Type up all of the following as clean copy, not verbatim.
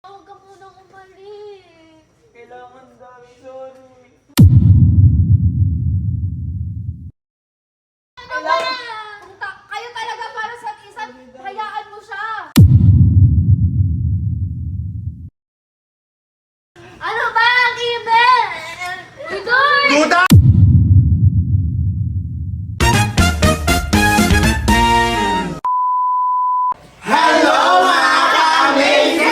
Huwag ka munang umalis. Kailangan dami, sorry. Ano ba? Kayo talaga para sa isa't hayaan mo siya. Ano ba, Kiben? Idoy! Duda! Hello mga ka-amazing!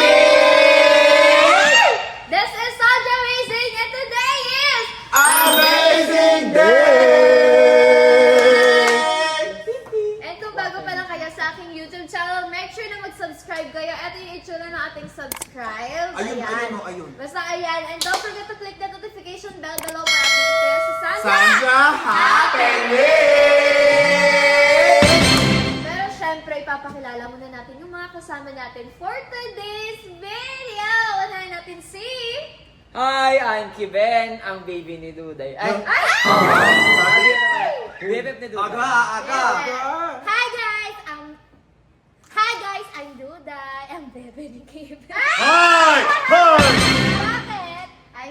This is Saja Amazing and today is... Amazing day! And kung bago pa lang kayo sa aking YouTube channel, make sure na mag-subscribe kayo. Ito yung itsura ng ating subscribe. Ayun. Basta ayan. And don't forget to click the notification bell below para update kayo sa Sandra. Sandra Happening! Pero syempre, ipapakilala muna natin yung mga kasama natin for today's video. Unahin natin si... Hi, I'm Kiben, ang baby ni Duday. Ay! Bebep ni Duday. Hi guys, I'm Duday. Ang bebe ni Kiben. Hi! Hi! Bakit? Ay,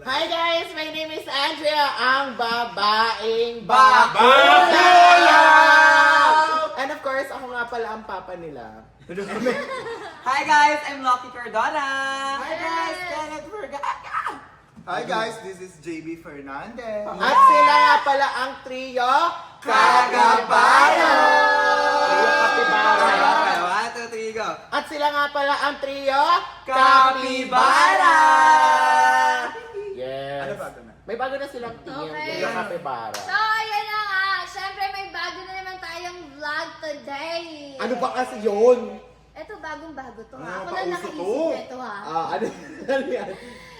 Hi guys, my name is Andrea, ang babaeng Bakulaw! And of course, ako nga pala ang papa nila. Hi guys, I'm Lucky Cardona. Hi guys, Kenneth Vergara. Hi guys, this is JB Fernandez. At sila nga pala ang trio Kagabaro. Trio Kapibara. 1, 2, 3, go. At sila nga pala ang trio Kapibara. Yes. Ano bago na? May bago na silang team, Okay. Trio Kapibara. so ayan na nga. Syempre, may bago na naman tayong vlog today. Ano ba kasi yun? Ito, bagong-bago to ha. Ah, Ako lang pauso nakaisip to. nito ha. Ano yan?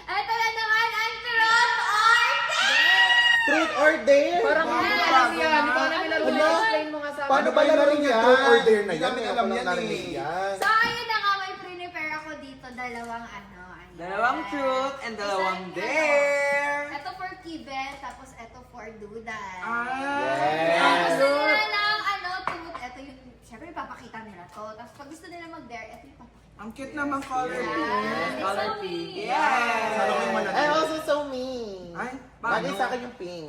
Ito na naman ang Truth or Dare! Truth or Dare? Parang Bago hindi na. alam yan. Hindi ko alam Ano? explain mo nga sa Paano akin. ba laro niya? Truth or Dare na yan? Hindi namin alam Ako lang yan narinig eh. yan. So, ayun na nga, may prepare ako dito. Dalawang ano. Ayan. Dalawang truth and dalawang Isang, dare. Ito for Kiben, tapos ito for Duday. Yes. Kung gusto nila ng ano, truth, ito yung, syempre papakita nila to. Tapos pag gusto nila mag-dare, ito yung papakita. Ang cute naman color Yes. pink. Color So pink. me. Yes. Sana ko yung And manatili. also so me. Ay, Bagay paano? sa akin yung pink.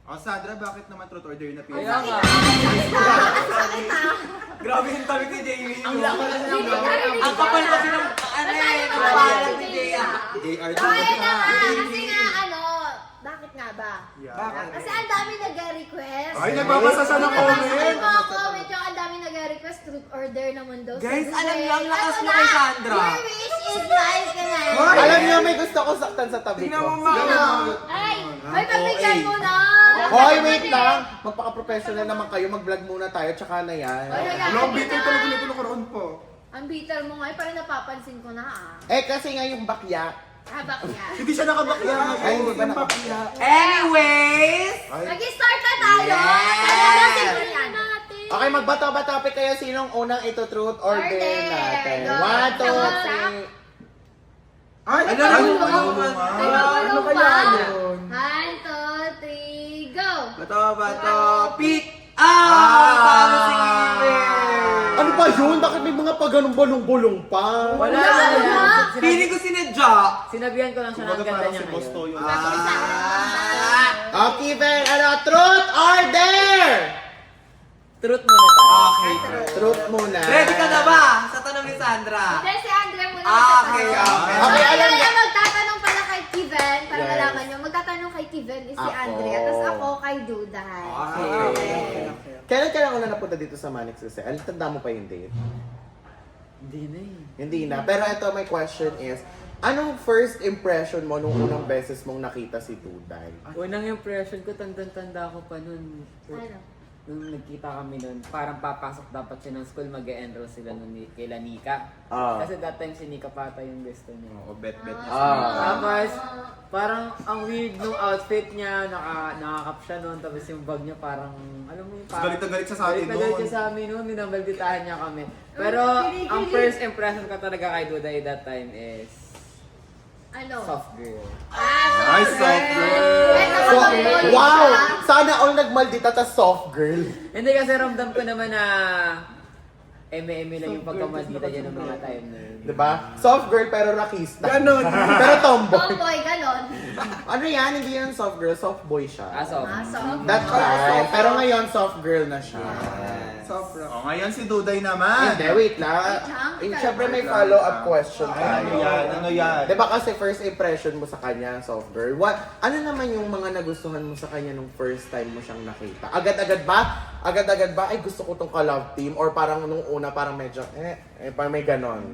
Oh, Sandra, bakit naman truth or dare na pili? Kaya nga. Sakit ah. Grabe yung tabi ni Jamie. Ang laki na Hindi ka rinig Ang kapal kasi ng ano eh, ng pangalan ni Jay. JR So, ayun na nga. Kasi nga, ano, bakit nga ba? Yeah. Kasi ang dami nag-request. Ay, nagbabasa siya ng comment. Yung mga comment yung ang dami nag-request, truth or dare naman daw. Guys, Sabi alam ko, lang, lakas ano mo na? kay Sandra. Your wish is mine ka na. Hoy! Alam niyo, may gusto ko saktan sa tabi Tingnan ko. mo, ma. Sino? Ay, may pabigyan mo na. Hoy, wait lang. Magpaka-professional naman kayo. Mag-vlog muna tayo, tsaka na yan. Ay, ay, ay. Long bitter talaga nito nakaraan po. Ang bitter mo nga, parang napapansin ko na ah. Eh, kasi nga yung bakya. Habak yan. Hindi siya nakabakya. Ay, hindi ba Yung nakabakya? bakya. Anyways, Ay, Mag-start na tayo. Yes. Tapusin ko yan natin. Okay, magbato-ba topic kayo. Sinong unang ito truth or Or dare dare. natin? Go. 1, 2, Sama. 3. ay, Ano, ay, ano, ano ano, nga? Ano kaya ba? yun? 1, 2, 3, go! bato, pick. Talo si Kiben. Ano ba yun? Bakit may mga paganong-balong-balong pa? Wala Wala na. na. Feeling ko sinadya. Sinabihan ko lang siya na ang Kumbaga ganda parang niya si Boss ngayon. Toyo. Okay, Ben. Ano? Truth or dare? Truth muna tayo. Okay. Truth muna. Ready ka na ba sa tanong ni Sandra? Then si Andre muna Okay, magtatanong. okay. Okay, alam Kaya niya. magtatanong pala kay Kiven, para Yes. malaman nyo. Magtatanong kay Kiven is si Ako. Andre, tapos ako kay Duday. Okay. Kailan ka lang una napunta dito sa Manix kasi? Alam, tanda mo pa yung date? Hindi na eh. Hindi na. Pero ito, my question is, anong first impression mo nung unang beses mong nakita si Duday? Unang impression ko, tanda-tanda ko pa nun. Ano? Nung nagkita kami nun, parang papasok dapat siya ng school, mag-e-enroll sila nun kay Nika. Ah. Kasi that time si Nika pata yung gusto niya. Oo, bet-bet niya. Tapos, parang ang weird nung outfit niya, nakakap siya nun, tapos yung bag niya parang, alam mo yung Tapos galit na galit siya sa atin galit na galit nun. siya sa amin nun, minabalditahan niya kami. Pero, ang first impression ko talaga kay Duday that time is, Ano? soft girl. Ay, soft girl. Wait, So, nakapag-volley wow! siya. Sana all nagmaldita ta soft girl. Hindi kasi ramdam ko naman na eme-eme lang yung pagkamaldita niya ng mga time na yun. Diba? Soft girl pero rakista. Ganon. Pero tomboy. Tomboy, ganon. Ano yan? Hindi yan soft girl, soft boy siya. Aso. Soft. That time. Pero ngayon, soft girl na siya. O ngayon si Duday naman. Hindi, wait lang. Wait lang. Siyempre may follow-up question Ay, ano tayo. yan? Ano yan? Diba kasi first impression mo sa kanya, soft girl. Ano naman yung mga nagustuhan mo sa kanya nung first time mo siyang nakita? Agad-agad ba? Agad-agad ba? Ay, gusto ko tong ka-love team. Or parang nung una, parang medyo, parang may ganon.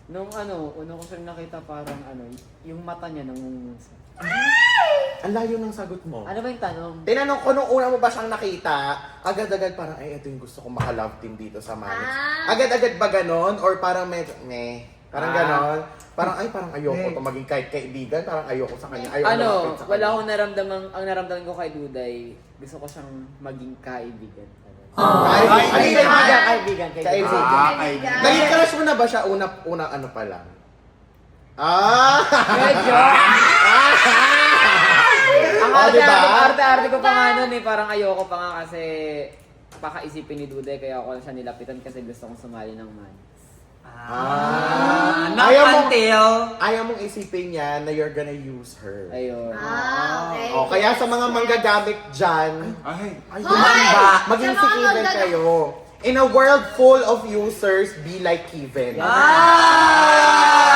Nung una ko siyang nakita parang yung mata niya nangungusap. Ang layo ng sagot mo. Ano ba yung tanong? Tinanong ko nung una mo ba siyang nakita, agad-agad parang, ay, ito yung gusto kong maka-love team dito sa Manix. Agad-agad ba ganon? Or parang medyo, parang ganon? Parang, ay, parang ayoko to maging kahit kaibigan, parang ayoko sa kanya. Ayoko lumapit sa Wala kanya. akong naramdaman, ang naramdaman ko kay Duday, gusto ko siyang maging kaibigan. Kaibigan. Kaibigan. kaibigan. Naging crush mo na ba siya una ano pa lang? Medyo. Ang arte-arte ko pa nga nun parang ayoko pa nga kasi pakaisipin ni Duday kaya ako siya nilapitan kasi gusto kong sumali ng man. Ayaw mong isipin niya na you're gonna use her. Ayun. Okay. Kaya sa mga manggagamit dyan, Ay, maging sikilan kayo. In a world full of users, be like Kevin.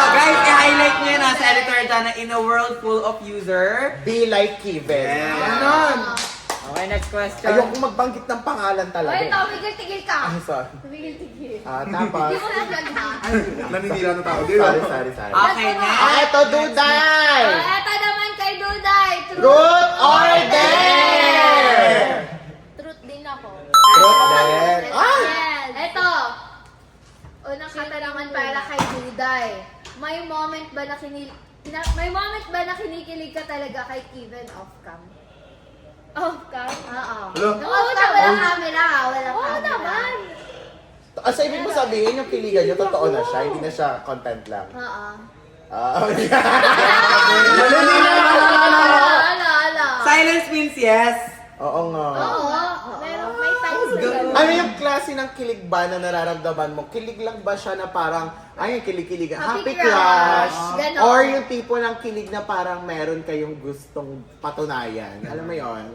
Guys, i-highlight nyo yun sa editor dyan na in a world full of user. Be like Kevin. Ganon. Okay, next question. Ayoko magbanggit ng pangalan talaga. Oy, tigil-tigil ka. Ay, sorry. Tigil-tigil. Tapos, Hindi mo na-vlog ha. Naninira ng tao. sorry. Okay na. Eto, Duday! Eto naman kay Duday. Truth or dare? Truth din ako. Truth din. Ah! Yes. Eto. Unang katanungan para kay Duday. May moment ba na kinikilig ka talaga kay Kevin off-cam? Off-cam? Oo. Hello? Off-cam, walang camera ha. Walang camera. Oo naman. Sa ibig mo sabihin, yung kiligan niya, totoo na siya, hindi na siya content lang. Oo. Ala. Silence means yes. Oo nga. Oo. Meron, may times na gano'n. Ano yung klase ng kilig ba na nararamdaman mo? Kilig lang ba siya na parang, ay, kilig-kiligan, happy Happy crush? crush. Ganon. Or yung tipo ng kilig na parang meron kayong gustong patunayan? Alam mo yon?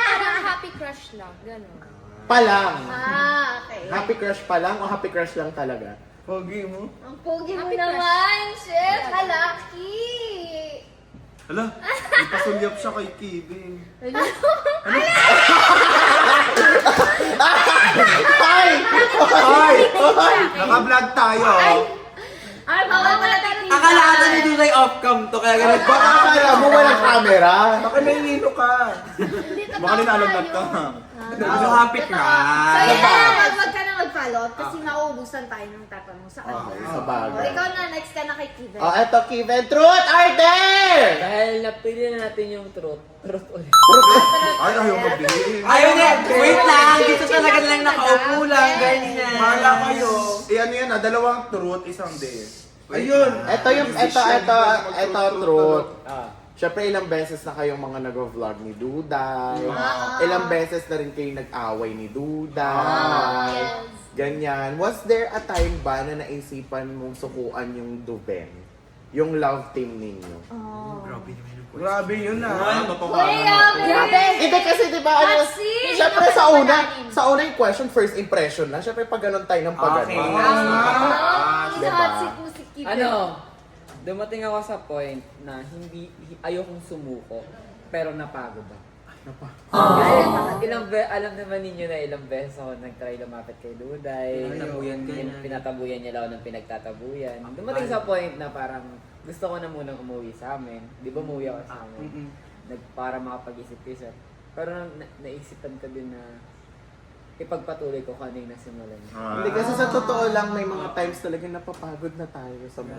Parang happy crush lang. Gano'n. Pa lang. Okay. Happy crush pa lang o happy crush lang talaga? Pogi mo. Ang pogi mo naman, chef. Halaki. Hala, ipasulyap siya kay Kevin. Ay! Naka-vlog tayo. Ay, bawal mo na tayo. Akala ata ni Duday off-cam to, kaya ganun. Baka akala mo walang camera. Baka nahihilo ka. Baka ninalagnat ka. So happy So, crush. yan. Wag ka na mag-follow kasi mauubusan tayo ng tatanong sa kanila. Okay, sa bagay. Ikaw na, next ka na kay Kevin. Eto, Kevin, truth or dare? Dahil napili na natin yung truth. Truth ulit. Ay, ayaw mabili. Ayaw na, wait lang. Dito talaga lang nakaupo lang, ganyan. Mahala kayo. Ano yan dalawang truth, isang dare. Ayun. Ito, truth. Ah. Siyempre, ilang beses na kayong mga nag-vlog ni Duday. Ilang beses na rin kayo nag-away ni Duday. Yes. Ganyan. Was there a time ba na naisipan mong sukuan yung Duben? Yung love team ninyo? Grabe yun ah. Grabe. Hindi kasi di ba ano, Kasi, siyempre hindi sa naman una, namin. sa una yung question, first impression lang. Siyempre pag ganun tayo ng pag Okay. ganun. Sa Diba? hot seat mo si Kevin. Dumating ako sa point na ayokong sumuko, pero napagod ako. Alam naman ninyo na ilang beses ako nag-try lumapit kay Duday. Pinatabuyan niya lang ako ng pinagtatabuyan. Dumating sa point na parang gusto ko na munang umuwi sa amin. Di ba umuwi ako sa amin? Para makapag-isip-isip. Pero naisipan ko din na ipagpatuloy ko kung ano yung nasimulan niya. Hindi kasi sa totoo lang, may mga times talaga napapagod na tayo sa mga.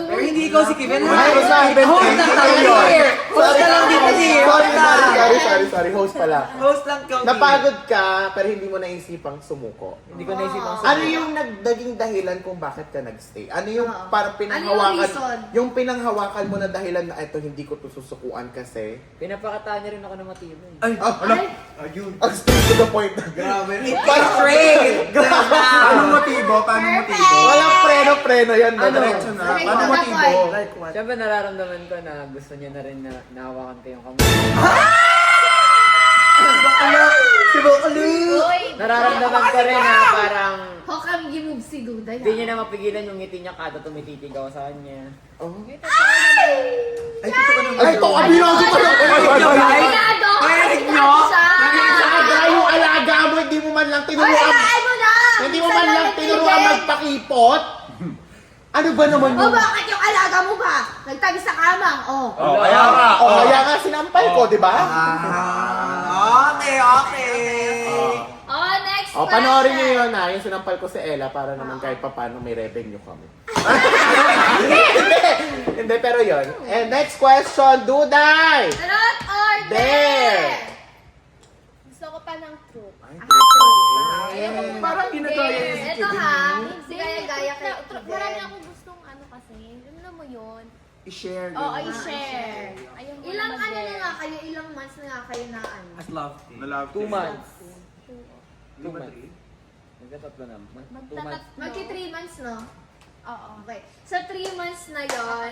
Pero hindi ikaw si Kevin. Ay, sorry. Host lang tayo here. Host ka lang dito here. Sorry, host pala. Host lang kami. Napagod ka, pero hindi mo naisipang sumuko. Hindi ko naisipang Ano yung naging dahilan kung bakit ka nagstay? Ano yung parang Ano yung pinanghawakan, reason? yung pinanghawakan mo na dahilan na eto hindi ko to susukuan kasi? Pinapakataan niya rin ako ng matibay. Ay, wala. Ayun. Ang straight to the point. Grabe. Parang straight! Paano motibo? Paano motibo? Walang preno-preno yan. Ano? Diretso na. Okay, Paano wala motibo? po Like what? Siyempre nararamdaman ko na gusto niya na rin na nahawakan ko yung kamay. Si Bokalu! Uy! Nararamdaman ko rin na parang How come gimove si Duday? hindi niya na mapigilan yung ngiti niya kada tumititig ako sa kanya. Oh. Ay, totoo naman. Ay, ito, kabirado pa lang. Pinado! Narinig nyo? Alaga yung alaga mo, hindi mo man lang Ay, tinuruan. hayaan mo na! Hindi mo man lang tinuruan magpakipot. Ano ba naman O yun? bakit yung alaga mo ba? Nagtabi sa kamang, oh. Oh, kaya nga. O, kaya nga sinampal ko, di ba? Okay, okay. Oh, next O, panoorin niyo yun na, yung sinampal ko si Ella para naman kahit paano may revenue kami. Hindi, pero yun. And next question, Duday! Truth or Dare! dare? Gusto ko pa ng truth. Truth. Parang ginagaya niya si Ito Kevin. ha, hindi gaya kay Marami akong gustong ano kasi, alam mo yun? I-share. Oo, ganun. i-share. Ayun ko Ilang naman ano na din. nga kayo, ilang months na nga kayo na ano? As love team. Na-love 2 team. months. 2 Di ba, months. Tri? Magkatatlo na. 2 months. Magtatatlo. Magki 3 months, no? Oo. Okay. Sa 3 months na yon,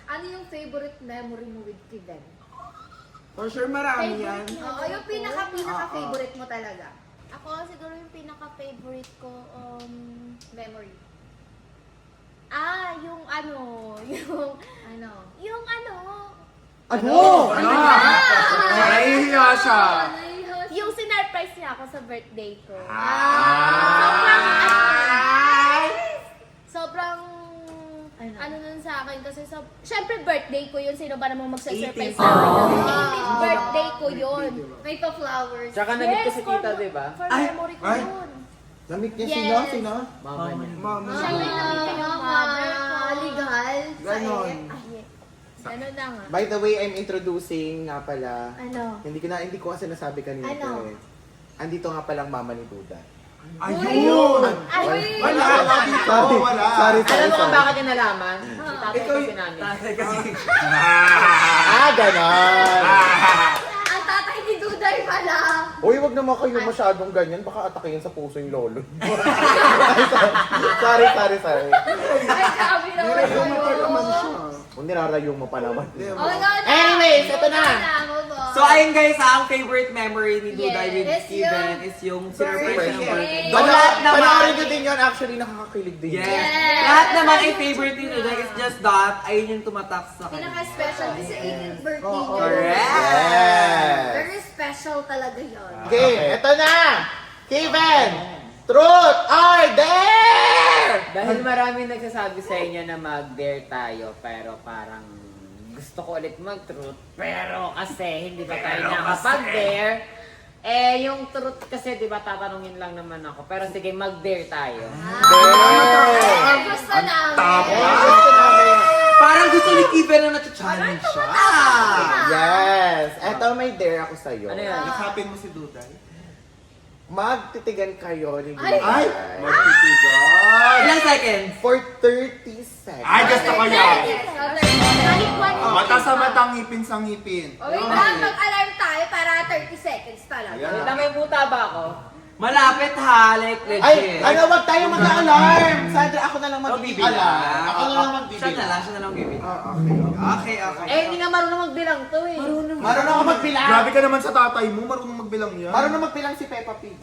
ano yung favorite memory mo with Kiven? For sure, marami yan. Oo, yung pinaka-favorite mo talaga. Ako siguro yung pinaka-favorite ko, Memory. yung ano, Ano? yung ano, Ano? Nahihiya siya. yung sinurprise niya ako sa birthday ko. Sobrang ano nun sa akin kasi syempre birthday ko yun, sino ba namang magsa-surprise sa akin? 18th birthday ko yun. May pa-flowers. Tsaka namit ko si tita, di ba? For memory ko Ay. yun. Namit niya Yes. sino? Sino? Mama niya. Mama. Siyempre namit ko yung mother ko. Legal. Ganon. Ay, yes. Ano na nga. By the way, I'm introducing nga pala. Ano? Hindi ko kasi nasabi kanina Ano? to eh. Andito nga palang mama ni Duda. Ayun! Ay! Wala, wala dito. Wala. Sorry, Alam sorry, mo kung sorry. bakit niya nalaman? Si tatay kasi namin. Ganon. Ang tatay ni Duday pala. Uy, wag naman kayo masyadong ganyan. Baka atakihin sa puso yung lolo. sorry. Ay, grabe naman yun. Kung nirarayo mo pa naman. Oh, God. Anyways, ito na. Move on. So ayun guys, ang favorite memory ni Duday with Yes, Steven is yung surprise birthday. ng birthday. Yes. Though lahat naman, Panoorin nyo din yun. Actually, nakakakilig din. yes. Yes. Lahat naman ay favorite ni Duday. It's just that, ayun yung tumatak sa kanya. Pinaka-special kasi 18th birthday niya. Correct. Yes. Very special talaga yun. Okay, ito na. Kevin, truth or dare? Dahil maraming nagsasabi sa inyo na mag-dare tayo, pero parang gusto ko ulit mag-truth, pero kasi hindi ba tayo nakapag-dare? Yung truth kasi, di ba, tatanungin lang naman ako. Pero sige, mag-dare tayo. Ay, gusto namin. Gusto namin. Parang gusto ni Steven na nati-challenge siya. Yes. Eto, may dare ako sa'yo. Ano yan? Nakapin mo si Duday. Magtitigan kayo ni Ay! Ay! Duday Magtitigan! Ilang seconds? for 30 seconds. Ay, gusto ko yan! Kahit one Mata sa mata, ngipin sa ngipin. O, wait lang, mag-alarm tayo para 30 seconds talaga. Ayan. Wait, may puta ba ako? Malapit ha, like Ay, legit. wag tayo mag-alarm. Sandra, ako na lang Oh, mag-alarm. Ako na lang Siya na lang, mag-bibilang. siya na lang bibig. Okay. Hindi nga marunong magbilang to eh. Marunong ako magbilang. Grabe ka naman sa tatay mo, marunong magbilang yan. Marunong magbilang si Peppa Pig.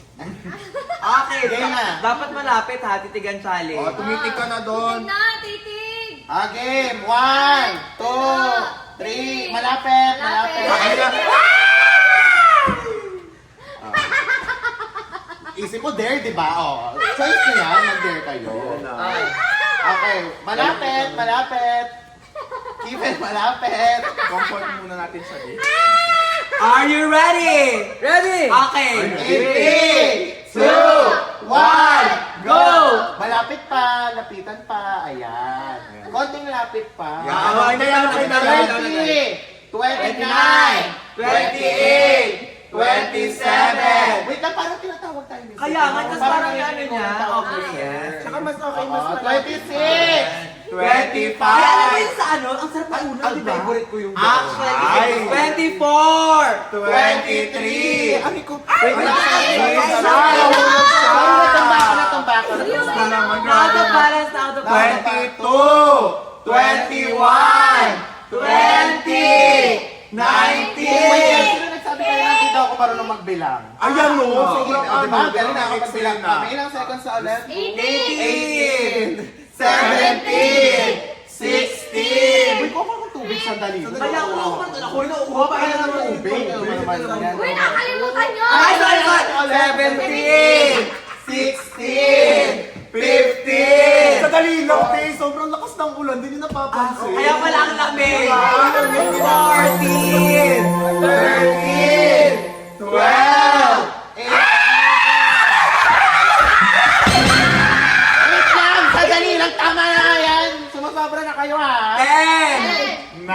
Okay, Game na. dapat malapit ha, titigan challenge. Oh, tumitig ka na doon. Titig na, titig! Game. 1, 2, 3. Malapit. Ay, na. Isip mo dare, di ba? Oh, choice nyo yan. Mag-dare kayo. Okay. Okay. Malapit. Kevin, malapit. Comfort muna natin siya eh. Are you ready? Ready? Okay. 3, 2, 1, Go! Malapit pa, lapitan pa. Ayan. Konting lapit pa. Yan. Ay, ay, ay, 30, 29, 28, 27. Wait lang, parang tinatawag tayo. Kaya nga, tas parang ano niya. Okay, yes. Tsaka mas okay, mas 26, 25. Alam mo yun sa ano? Ang sarap na una, Ang di ba? favorite ko yung Ay. 24! 23. Ano ko? Wait lang. Parang natumba ko. Out of balance na out of balance. 22, 21, 20, 19. Sino nagsabi kayo na dito ako marunong magbilang? Ayan no, sobrang Di ba? Galing na ako excellent magbilang. na. May ilang seconds sa ulit? 18, 17, 16. Uy, kuha ko tubig sandali. Kaya ako nauuha pa kayo ng Tubig. Ano naman yan? Uy, nakalimutan nyo! Ay, sorry! 17, 16, 15. Sadali lang, te. Sobrang lakas ng ulan. Hindi nyo napapansin. Kaya pala ang lamig. 14, 13, 12. Wait lang! Sandali lang! Tama na yan! Sumasobra na kayo ha! 10, 9,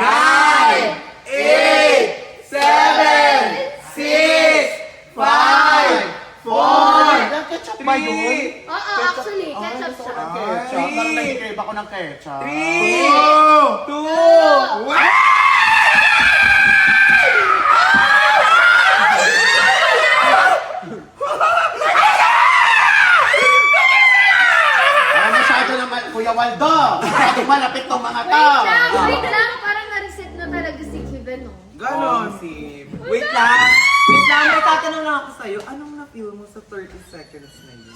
8, 7, 6, 5, 4, Ilang ketchup ba yun? Oo, actually, ketchup siya. Ketchup? Parang nag-crave ako ng ketchup. 2, 1. Ah, masyado naman, Kuya Waldo! Masyado malapit tong mga to! Wait lang, parang na-reset na talaga si Kevin, no? Ganon si... Wait lang! Wait lang, may tatanong lang ako sa'yo. Anong na-feel mo sa 30 seconds na yun?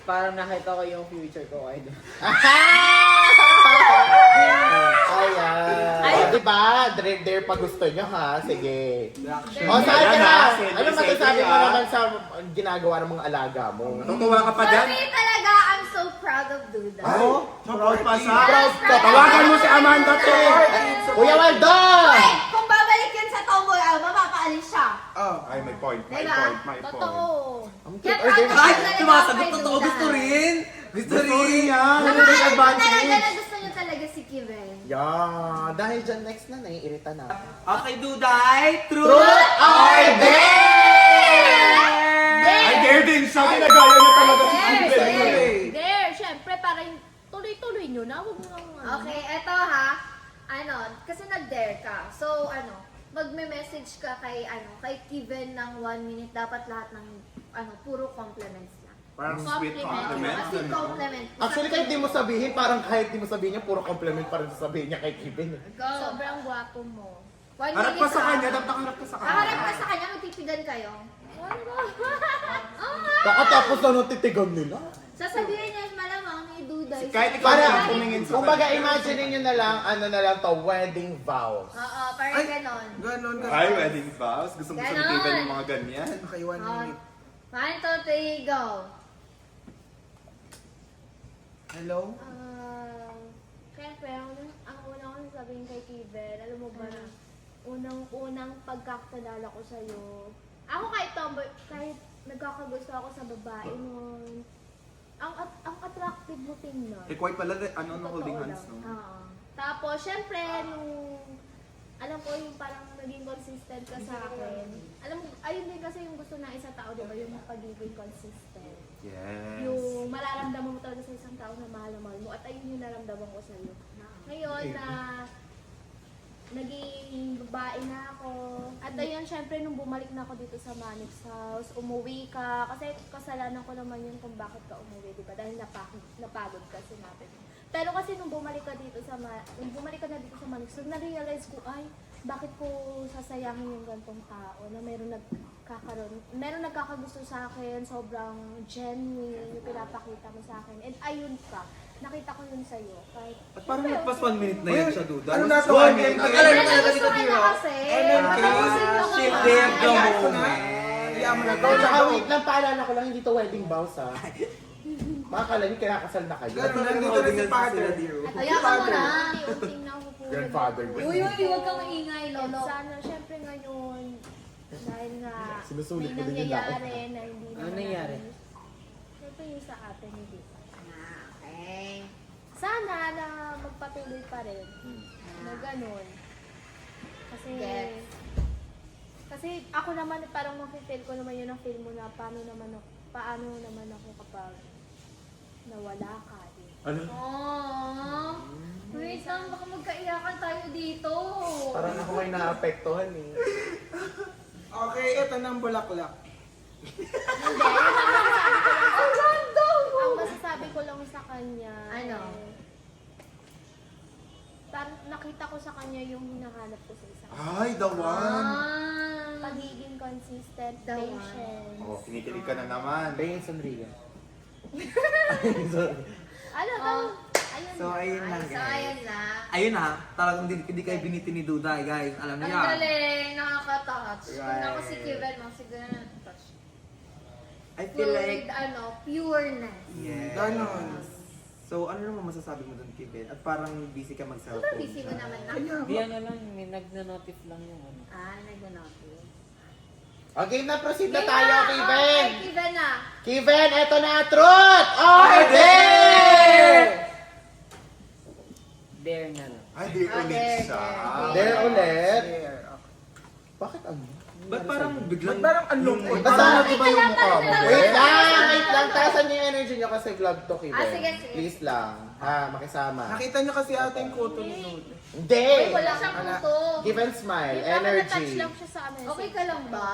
Parang nakita ko yung future ko kay Ayan. Ay. O, diba? Dare pa gusto nyo ha? Sige. Reaction. O, saan ka Ayan, na? ha? Sige, Ano sige, masasabi mo ha? naman sa ginagawa ng mga alaga mo? Tutuwa ka pa For dyan? me talaga, I'm so proud of Duda. Oh, proud pa siya. Yes, proud. Tawagan mo si Amanda, te. Kuya Waldo! Ay, kung babalik yan sa Tomboy Alba, mapaalis siya. Ay, may point, may Diba? point, may Totoo. point. Kaya Or proud they- na Ay, proud talaga sumasagot. ako kay Totoo, Duda. gusto rin. Gusto Gusto rin rin. yan. Nakaalam Take ko talaga advantage. na gusto niyo talaga si Kevin. Yeah, dahil dyan next na, naiirita na. Okay, Duday. Truth or Ay, dare din siya. Ginagaya niya talaga si Dare, Kevin. dare. There, syempre, para tuloy-tuloy nyo na. Huwag mo nang Okay, eto ha. Ano, kasi nag-dare ka. So, ano, magme-message ka kay, kay Kevin ng 1 minute. Dapat lahat ng, puro compliments lang. Parang sweet compliment. As in compliment. Actually, kahit di mo sabihin, parang kahit di mo sabihin niya, puro compliment pa rin sasabihin niya kay Kevin. Go. Sobrang gwapo mo. 1 Harap minute pa sa ha. kanya. Dapat nakaharap ka sa kanya. Kaharap ka sa kanya, magtitigan kayo. Kakatapos na nung titigan nila. Sasabihin niya malamang ni Duday. Kahit ikaw Para, lang tumingin sa kumbaga, kanya. imagine niyo na lang, ano na lang to, wedding vows. Oo, parang ganon. Ganon ka. Ay, wedding vows. Gusto mo sa Ganon. Kevin yung mga ganyan. Okay, 1 minute. 1, 2, 3, go. Hello? Siyempre, ang una ko sabihin kay Kevin, alam mo ba na unang pagkakilala ko sa'yo, ako kahit tomboy, kahit nagkakagusto ako sa babae nun, ang attractive mo tingnan. Required pala, ano, no Totoo holding lang. hands, no? Oo. Tapos, syempre, nung alam ko yung parang naging consistent ka sa akin. Alam mo, ayun din kasi yung gusto ng isang tao, di ba? Yung pagiging consistent. Yes. Yung mararamdaman mo talaga sa isang tao na mahal na mahal mo. At ayun yung naramdaman ko sa iyo. Ngayon na naging babae na ako. At ayun, syempre, nung bumalik na ako dito sa Manix House, umuwi ka. Kasi kasalanan ko naman yun kung bakit ka umuwi, di ba? Dahil napagod ka, sinabi mo. Pero kasi nung bumalik ka dito nung bumalik ka na dito sa Manix House, na-realize ko, ay, bakit ko sasayangin yung gantong tao na meron nagkakagusto sa akin, sobrang genuine yung pinapakita mo sa akin. And ayun ka, nakita ko yun sa'yo. Kahit, At parang nagpas 1 minute na yan siya, Duda. Ano na to? One Ano minute. na to? Akala Ano ko talaga gusto dito, ka Tio. na kasi? Patapusin niyo ko Shift na. day of the Ayan. moment. Hayaan mo na to. Oh, tsaka wait lang, paalala ko lang, hindi to wedding vows ha. Makakala niyo, kinakasal na kayo. Ganon, nandito na si Father. Hayaan mo na. unti-unting na ako po. Grandfather. Uy, huwag kang maingay, And lolo. sana, syempre ngayon, dahil nga Sinusulit may ko din yung nangyayari na hindi Ano naman nangyari? namin- Syempre yung sa atin, hindi pa. Okay. Sana na magpatuloy pa rin. Na ganun. Kasi, Gets. kasi ako naman, parang mafe-feel ko naman yun ang feel mo na paano naman ako kapag nawala ka. Ano? Aww. Wait lang, baka magkaiyakan tayo dito. Parang ako may naapektuhan eh. Okay, ito na ang bulaklak. Hindi, yun ang masasabi ko lang. Ang random! Ang masasabi ko lang sa kanya. Ano? Parang nakita ko sa kanya yung hinahanap ko sa isang Ay, the one. pagiging consistent, The one. patient. Oh, kinikilig ka na naman. Tingin sa Enrique. Ano Oh. to? Ayun So, na. ayun lang, So, guys. ayun na. Ayun na, talagang hindi kayo biniti ni Duday, guys. Alam Ang niyo yan. galing, nakaka-touch. Kung Right. ako si Kiven, mga siguro na touch. I feel Full like, with, pureness. yeah. Ganon. So, ano naman masasabi mo doon, Kevin? At parang busy ka mag-cellphone. Sobrang busy mo naman na. Di ano lang, may nag-notif lang yung ano. Nag-notice. Okay na, proceed na tayo, Kiven! Okay, Kiven na. Kiven, eto na, truth or dare! Dare na lang. Ay, di ulit dare, siya. dare. Dare ulit? Share. Bakit ano? Ba't parang biglang... Ba't parang ang lungkot? Basta- Parang iba yung mukha mo. Wait lang! Taasan niyo yung energy niyo kasi vlog to, Kiven. Sige, sige. Please lang. Ha, makisama. Nakita niyo kasi ate yung kuto ni Duday. Hindi! Ay, wala siyang puto. Give and smile, Di ba, na-touch energy. lang siya sa amin. Okay ka lang ba?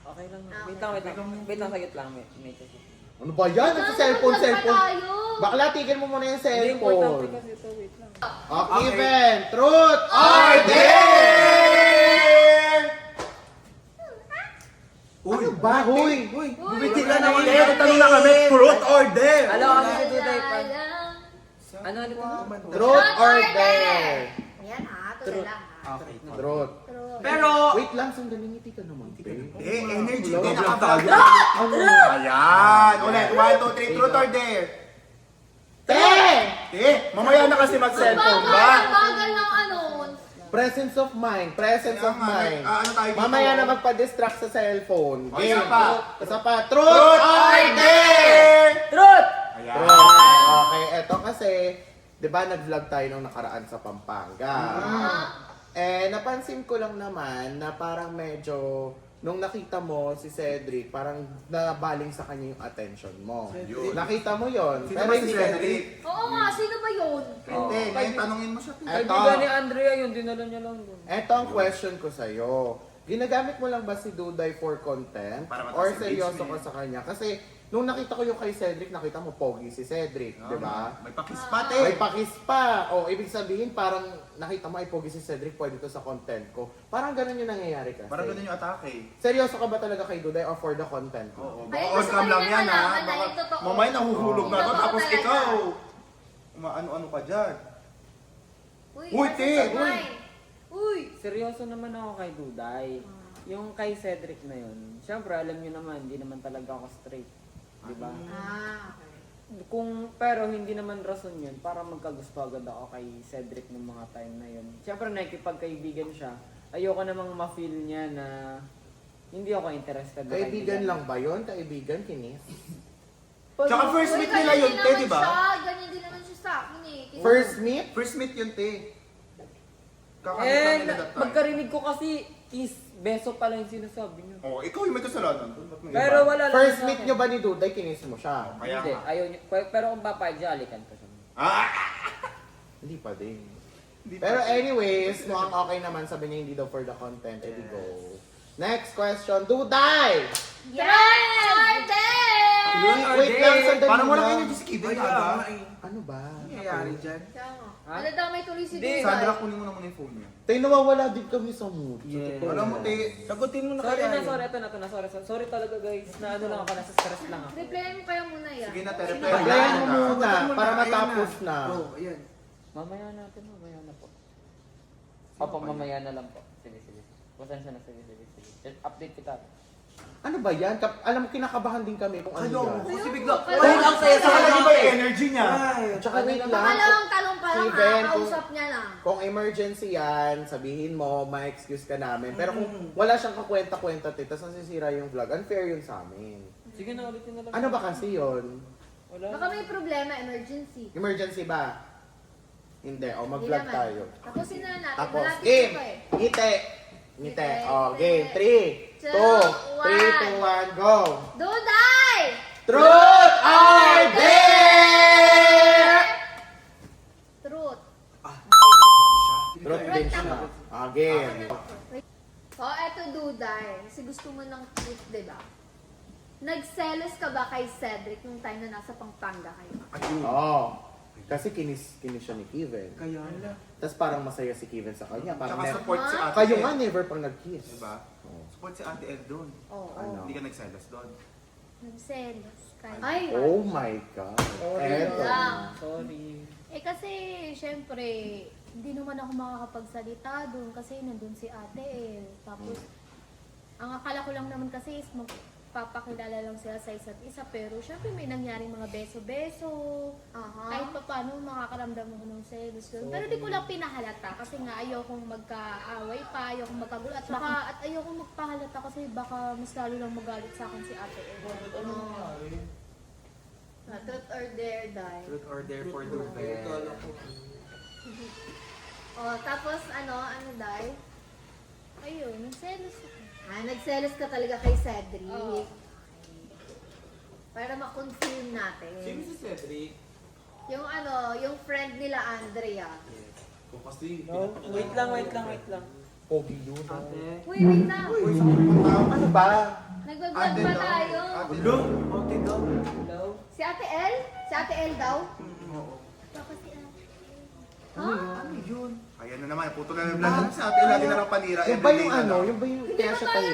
Okay lang. Ah, Wait lang, wait lang. Wait lang, sagit lang. May kasi. Ano ba yan? Ito cellphone, Nag-vlog pa cellphone. tayo. Bakla, tigil mo muna yung Hindi, importante cellphone. kasi ito. Wait lang. Oh, Kiven, truth or Ay, dare! Uy, Ano ba? Huy! Uy, Uy, bumiti uy, ka naman. uy, Eh, tanong na kami, truth or dare? Alam ko kasi Duday pa. Ano ulit ito? Truth or dare? Yan tuloy lang Okay. Truth. Pero, Wait lang, sandali, ngiti ka naman. Eh, energy. Hello? Hindi naka-vlog. Ayan. Ulit. 1, 2, 3. Truth or dare? Te! Mamaya na kasi mag-cellphone ba? Bagal ng ano. Presence of mind, presence Kaya of nga, mind. ano tayo dito? Mamaya na magpa-distract sa cellphone. O, isa pa. Isa pa. Truth Truth or or dare? dare? Truth! Ayan. Okay, eto kasi, di ba nag-vlog tayo nung nakaraan sa Pampanga? Eh, napansin ko lang naman na parang medyo, nung nakita mo si Cedric, parang nabaling sa kanya yung attention mo. Yun. Nakita mo yon. Sino ba si Cedric? Oo nga, sino ba yun? Hindi, ngayon tanungin mo siya. Kaibigan ni Andrea yun, dinala niya lang dun. Eto ang question ko sa'yo. Ginagamit mo lang ba si Duday for content? Para mataas Or engagement. seryoso ka sa kanya? Kasi nung nakita ko yung kay Cedric, nakita mo pogi si Cedric, di ba? May pakispat May eh. pakis pa. O, ibig sabihin, parang nakita mo ay pogi si Cedric, pwede to sa content ko. Parang ganun yung nangyayari kasi. Parang ganun yung atake. Seryoso ka ba talaga kay Duday or for the content? Oo, Ay, baka on gusto cam ko lang rin yan ha. malaman na Baka yung totoo. mamaya nahuhulog na to, Totoo tapos talaga. ikaw. Ano ka dyan? Uy, nasa te, sa uy. mind. Uy! Seryoso naman ako kay Duday. Yung kay Cedric na yun, syempre alam niyo naman, hindi naman talaga ako straight. Di ba? Pero hindi naman rason yun para magkagusto agad ako kay Cedric ng mga time na yun. Syempre nakikipagkaibigan siya. Ayoko namang ma-feel niya na hindi ako interested. na Kaibigan lang ba yun? Kaibigan, kinis? Tsaka first Uy, meet nila yun, te, di ba? Ganyan din naman siya sa akin eh. First meet? First meet yun, te. Kakamit lang Eh, nila that time. magkarinig ko kasi kiss, beso pala yung sinasabi niyo. Oo, ikaw yung may kasalanan. Ba't may Pero iba? wala lang. First sa meet akin. nyo ba ni Duday, kinis mo siya? Kaya Hindi, nga. ayaw niyo. Pero kung papayag siya, alikan ko siya. Ah! Hindi pa din. Hindi Pero pa. anyways, mukhang okay naman. Sabi niya hindi daw for the content. Edi go. Next question. Duday! Yes! Or dare! Wait lang, sandali Parang walang lang. energy si Kevin Ay, aga. Ano ba? nangyayari dyan? Kaya nga. Ha? Ano daw may tuloy si Hindi, Duday? Sandra, kunin mo na muna yung phone niya. Tayo nawawala din kami sa mood. Sa Yeah. totoo Alam mo, lang. te, Sagutin mo na Sorry kaya na, yun. sorry. Ito na, sorry. Sorry talaga guys. Na ano lang ako, nasa stress lang ako. Replyan mo kaya muna yan. sige na, te, reply Replyan mo na. muna Sagutin mo para na, matapos ayan na. Oh, ayan. Mamaya na po. Opo, mamaya na lang po. Sige. Pasensya na, sige. Update kita. Ano ba yan? Alam mo, kinakabahan din kami kung ano yan. Kasi bigla. Ayun. Wait, ang saya sa kanya ba yung energy niya? Ay, Tsaka Ano wait lang, lang. Pangalawang talong pa lang, Steven, kausap niya na. Kung emergency yan, sabihin mo, may excuse ka namin. Pero kung wala siyang kakwenta-kwenta, tapos nasisira yung vlog, unfair yun sa amin. Sige na, ulitin na lang. Ano ba kasi yun? Wala. Baka may problema, emergency. Emergency ba? Hindi. O, Hindi mag-vlog naman. tayo. Tapusin na natin. Tapos, Malapit game! na pa eh. Ngite! Ngite. O, game. 3, 2, 2, 3, 2, 1, go! Duday! Truth or dare! Nagselos ka ba kay Cedric nung time na nasa Pampanga kayo? Oo. Kasi kinis siya ni Kevin. Kaya, Tapos parang masaya si Kevin sa kanya. Parang Tsaka support si ate kayo El. nga never pang nag-kiss. Diba? Support si ate El doon. Oo. Ano? Hindi ka nagselos doon. Nagselos. Kaya. Ay, Oh my God. yun lang. Sorry. Kasi, syempre, hindi naman ako makakapagsalita doon kasi nandun si Ate El. Tapos, ang akala ko lang naman kasi is magpapakilala lang sila sa isa't isa. Pero, syempre, may nangyaring mga beso-beso. Kahit pa paano, makakaramdam ako ng selos doon. Pero di ko lang pinahalata kasi nga ayokong magkaaway pa, ayokong magkagulo. At ayokong magpahalata kasi baka mas lalo lang magalit sa akin si Ate El. Truth or dare, Day? truth or dare for Dubai. Oh, tapos ano, Day? Ayun, nagselos ako. Nagselos ka talaga kay Cedric. Oo. Para ma-confirm natin. Sino si Cedric? Yung yung friend nila Andrea. Kung kasi, Wait lang. Pogi yun. Ate. Uy, wait na. Ano ba? Nag-vlog ate pa daw. tayo. Ate Hello? daw. Okay daw. Hello? Si Ate El? Si Ate El daw? Oo. Baka si Ate El. Ano yun? Ayan na naman, puto na ng vlog. Si ate El, lagi na lang panira. Yung ba everyday yung na ano? lang. Yung ba yung kaya siya tayo?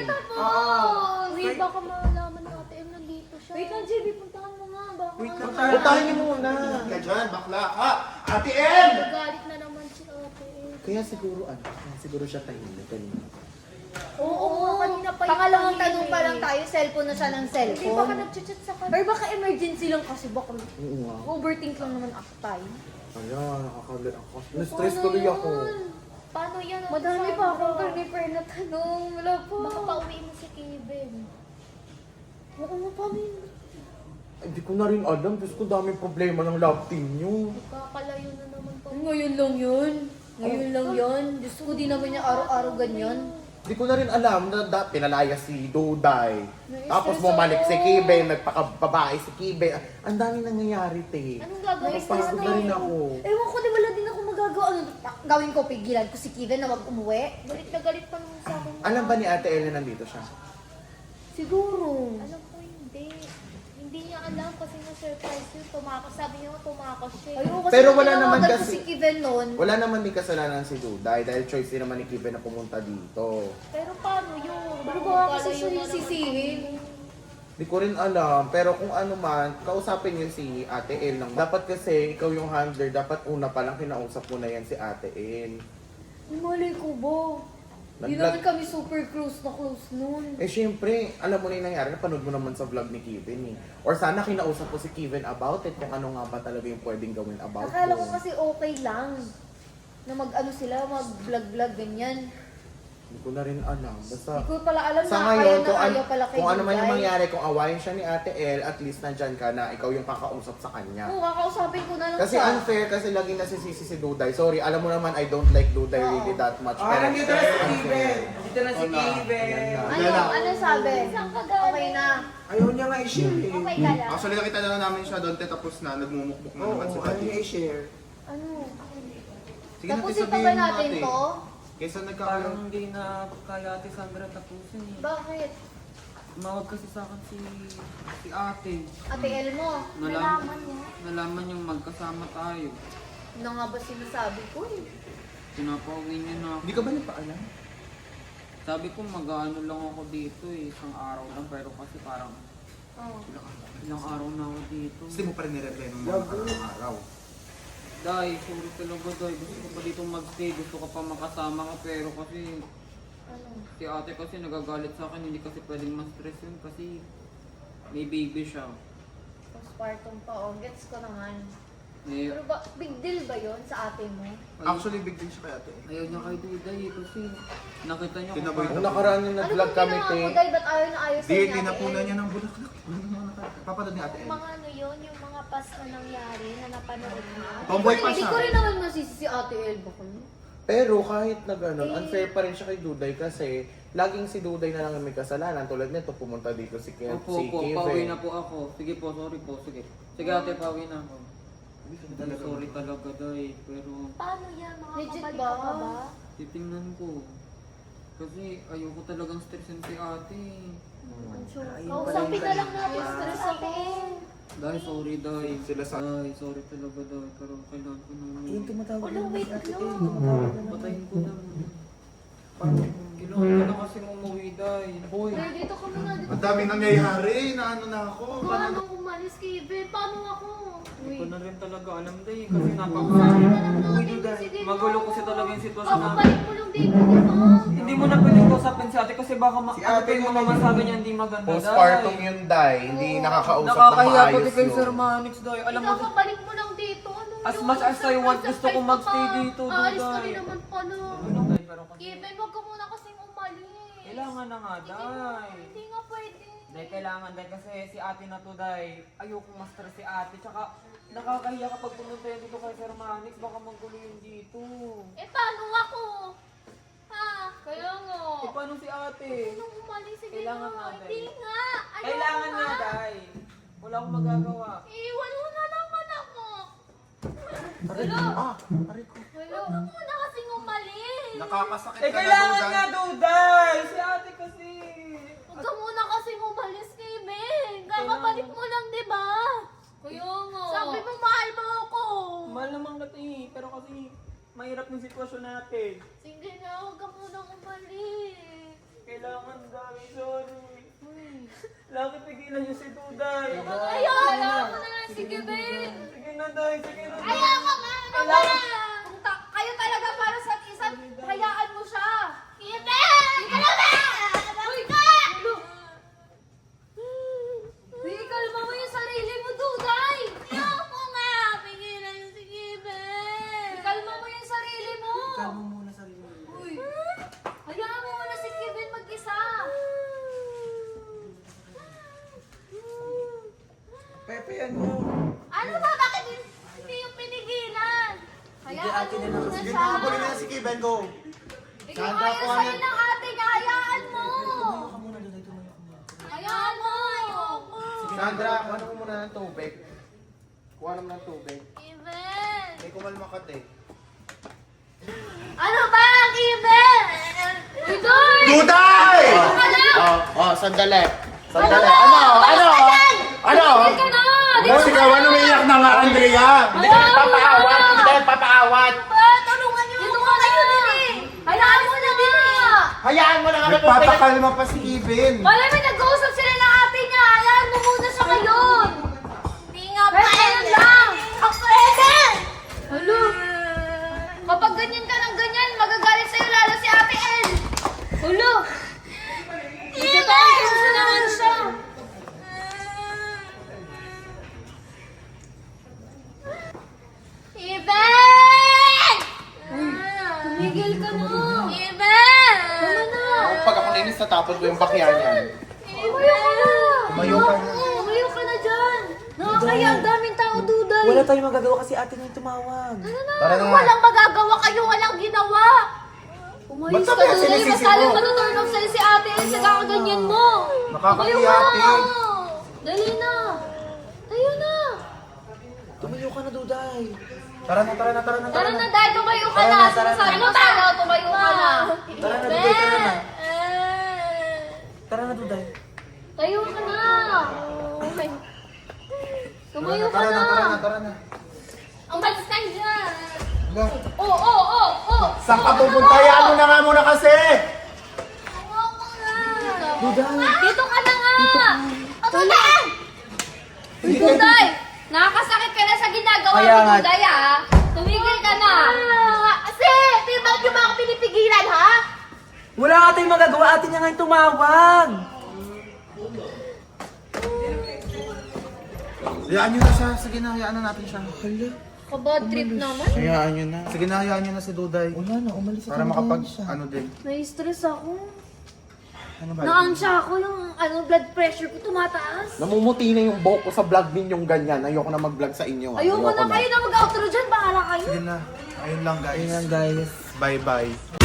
Wait, baka malaman ni Ate El nandito siya. Wait lang, JB. Puntahan mo nga. Baka Wait lang. Putahin niyo muna. Ka dyan, bakla ka! Ate El! Nagalit na naman si Ate El. Kaya siguro siya tahimik kanina. Oo, kanina pa yung Pangalawang tahimik. tanong pa lang tayo, cellphone na siya ng Hindi, baka cellphone. nag-chat sa kanya. Or baka emergency lang kasi baka Oo nga. overthink lang naman ako tayo. Ayan, nakakalit ako. Na-stress tuloy ako. Paano yan? Madami pa akong karniper na tanong. Wala po. Baka pauwiin mo si Kevin. Oo nga, paano yun? Hindi ko na rin alam. Diyos ko, daming problema ng love team nyo. Kakalayo na naman po. Ngayon lang yun. Ngayon lang yun. Diyos ko, di naman niya araw-araw ganyan. Hindi ko na rin alam na pinalaya si Duday. Na-stress Tapos bumalik ako. si Kibe, nagpakababae si Kibe. Ang daming nangyayari, te. Anong gagawin ko Napagod na rin ako. Ewan ko, di wala din ako magagawa. Ano, gawin ko, pigilan ko si Kevin na wag umuwi. Galit na galit pa naman sa akin. Alam ba ni Ate El na nandito siya? Siguro. Alam ko hindi. Hindi niya alam kasi na-surprise yun. Tumakas. Sabi niya nga tumakas siya. Ayun, kasi Pero wala tinawagan naman ko kasi- si Kevin noon. Wala naman din kasalanan si Duday dahil choice din naman ni Kibe na pumunta dito. Pero paano yun? Pero Baka baka kasi magkalayo siya na yung naman sisihin. kami. Hindi ko rin alam, pero kung ano man, kausapin niyo si Ate El lang. Dapat kasi ikaw yung handler, dapat una pa lang kinausap mo na yan si Ate El. Malay ko ba? Hindi naman kami super close na close noon. Eh syempre, alam mo na yung nangyari, napanood mo naman sa vlog ni Kevin eh. Or sana kinausap ko si Kevin about it, kung ano nga ba talaga yung pwedeng gawin about Akala ko it. kasi okay lang. Na mag-ano sila, mag-vlog-vlog, ganyan. Hindi ko na rin alam. Basta, Hindi ko pala alam sa na ngayon, ayaw kung, na ayaw pala kay kung ano man yung Duday. mangyari, kung awayin siya ni Ate El, at least nandyan ka na ikaw yung kakausap sa kanya. Oo, kakausapin ko na lang Kasi siya. unfair kasi lagi nasisisi si Duday. Sorry, alam mo naman I don't like Duday really that much. Nandito na si Kevin. Dito na si Kevin. Ano sabi? Saan ka galing? Okay na. Ayaw niya nga i-share eh. Okay ka lang. Actually, nakita na lang namin siya doon, te, tapos na, nagmumukmuk na Oo, naman si ayaw niya Daddy. i-share. Ano? Sige na, te, Tapusin pa sabihin ba mo natin ate. to? Kaysa Parang nagkakaroon. hindi na kaya Ate Sandra tapusin eh. Bakit? Tumawag kasi sa akin si ate. Ate El mo? Nalaman niya. Nalaman yung magkasama tayo. Ano nga ba sinasabi ko eh? Pinapauwi niya na ako. Hindi ka ba nagpaalam? Sabi ko mag-ano lang ako dito eh, isang araw lang. Pero kasi parang Oh. ilang araw na ako dito. Gusto mo pa rin nire-reply nung mga nakaraang araw. Day, sorry talaga Day. Gusto ko pa dito magstay. Gusto ko pa makasama ka. Pero kasi si ate kasi nagagalit sa akin. Hindi kasi pwedeng ma-stress yun kasi may baby siya. Postpartum pa, oh. Gets ko naman. Eh, Pero ba, big deal ba yon sa ate mo? Actually, big deal siya kay ate. ayaw niya kay Duday eh, kasi nakita niya Tinaboy Ang nakaraan yung Ano nag-vlog bang kami, ginawa te. mo, Day? Ba't ayaw na ayaw sa'yo Di, ni Ate dinapuna El? niya ng bulaklak. Papanood ni ate El. Mga ano yun, yung mga past na nangyari na napanood niya. Tomboy pa Hindi siya. ko rin naman masisi si Ate El. Baka Pero kahit na gano'n, unfair pa rin siya kay Duday kasi laging si Duday na lang ang may kasalanan. Tulad nito, pumunta dito si Opo, si pauwi Kevin. na po ako. Sige po, sorry po, sige. Sige ate, pauwi na ako. Sorry talaga Day, pero Paano yan? Legit Makakabalik ba? ka pa ba? titingnan ko. Kasi ayoko talagang stressin si ate. Kausapin na lang natin. Stress ako. Dahil sorry, dahil. Sila sa... Ay, sorry talaga, dahil. Pero kailangan ko na. Ayun, tumatawag Wala, wait lang. Patayin ko na. Kailangan ko na kasi umuwi, dahil. Boy. Dahil dito kami na. Dito Ang dami nangyayari, na ano na ako. Paano umalis, Kevin? Paano ako? Hindi ko na rin talaga alam, dahil. Kasi napaka... Sabi na lang natin. Sige na. Magulo kasi talaga yung sitwasyon namin. Kapabalik mo lang dito, di ba? Hindi mo na pwedeng kausapin si ate kasi baka Si ate yung mga masabi niya hindi maganda. Postpartum Dahil. yun, Day. Hindi nakakausap ng Nakakahiya pati maayos kay yun. Sir Manix, dahil. Alam mo, Ikaw, babalik mo lang dito. Ano As yun? much as I want, gusto ko magstay dito, Aalis ka Duday. rin naman pala. Dahil, pero kasi... Kevin, wag ka muna kasing umalis. Kailangan na nga, dahil. Hindi nga pwede. Dahil kailangan dahil kasi si ate na to, dahil. Ayokong ma-stress si ate. Tsaka nakakahiya kapag pumunta yan dito kay Sir Manix, baka magulo yun dito. Eh, paano ako? Ha? Kaya nga. Eh, paano si ate? Nung umalis, sige Kailangan na. nga, Hindi Day. nga. Ayaw Kailangan nga, dahil. Wala akong magagawa. Iwan mo na naman ako. Ah, aray ko. Huwag ka muna kasing umalis. Nakakasakit Eh, ka kailangan na, nga, Duday. Duday! Si ate kasi! Huwag ka muna kasing umalis, Kevin. Kakabalik mo lang, di ba? Kaya nga. Sabi mo, mahal mo ako. Mahal naman natin, pero kasi mahirap yung sitwasyon natin. Sige na, huwag ka muna umalis. Kailangan, dami, sorry. Lagi pigilan niyo si Duday. Ayaw mo na lang si Kevin. Sige na, Day, sige na. Ayaw ka nga, ano ba? Kayo talaga para sa isa't hayaan mo siya. Kevin! Ika na ba? Uy ka! Uy, kalma mo yung sarili mo, Duday. Ayaw ko nga. Pigilan yung si Kevin. Kalma mo yung sarili mo. Kalma muna sarili mo. Uy, hayaan mo muna si Kevin mag-isa. Pepe, yan mo. Ano ba? Bakit hindi yung pinigilan? Hayaan mo muna Sige siya. na, huli na si Kevin, go. Ikaw ayaw sa'yo ng ate niya. Hayaan mo. Tumayo ka muna, Duday, tumayo ka muna. Hayaan mo. Sandra, kuha mo muna ng tubig. Kuha naman ng tubig. Kevin. May kumalma ka, te. Ano ba, Kevin? Idoy! Duday! Sandali. Sandali. Ano? Tumigil ka na! Ano sigawan, umiiyak na nga, Andrea. Hindi tayo papaawat. Hindi tayo papaawat. Tulungan niyo! Dito ka kayo din eh! Hayaan mo na din eh! Hayaan mo na nga. Nagpapakalma pa si Kevin. Wala may nag-uusap sila ng ate niya! Hayaan mo muna siya ngayon! Hindi nga pwede lang! Ang pwede! Halo. Kapag ganyan ka ng ganyan, magagalit sa'yo lalo si Ate El. Halo. Hindi ba? Gusto naman siya. Kevin! Tumigil ka na. Kevin! Pag ako nainis, natapon ko yung bakyan yan. Tumayo ka na. Tumayo ka na. Tumayo ka na dyan. Nakakaya ang daming tao, Duday. Wala tayong magagawa kasi ate niya yung tumawag. Tara na nga. Walang magagawa kayo, walang ginawa! Umayos Ba't ka, sabi Duday. sinisisi Mas lalo mo? matuturn off sa'yo si Ate El sa kakaganyan mo. Nakakahiya, Tumayo ate. ka. Dali na. Tayo na. Tumayo ka na, Duday. Tara na, tara na, tara na. Tara na, Day. Tumayo ka na. Sabi mo tayo, tumayo ka na. Tara na, Duday, tara na. Tara na, Duday. Tayo ka na. Tumayo ka Tara na. na, tara na, tara na. Ang balis ka dyan! Oh. Saan ka pupunta? Hayaan mo na nga muna kasi. Dito ka na nga. Tulang! Duday, nakakasakit ka na sa ginagawa Kaya mo, nga. Duday, ha? Tumigil ka na. Kasi, bakit niyo ba ako pinipigilan, ha? Wala ka tayong magagawa, ate niya nga yung tumawag. Hayaan nyo na siya. Sige na, hayaan na natin siya. Kabad trip naman. Hayaan nyo na. Sige na, hayaan nyo na si Duday. Wala na, umalis Para makapag, ano din. Nai-stress ako. Ano ba? Naansya ako yung blood pressure ko tumataas. Namumuti na yung buhok ko sa vlog ninyong ganyan. Ayoko na mag-vlog sa inyo. Ayoko na kayo na mag-outro dyan. Bahala kayo. Sige na. Ayun lang, guys. Ayan, guys. Bye-bye.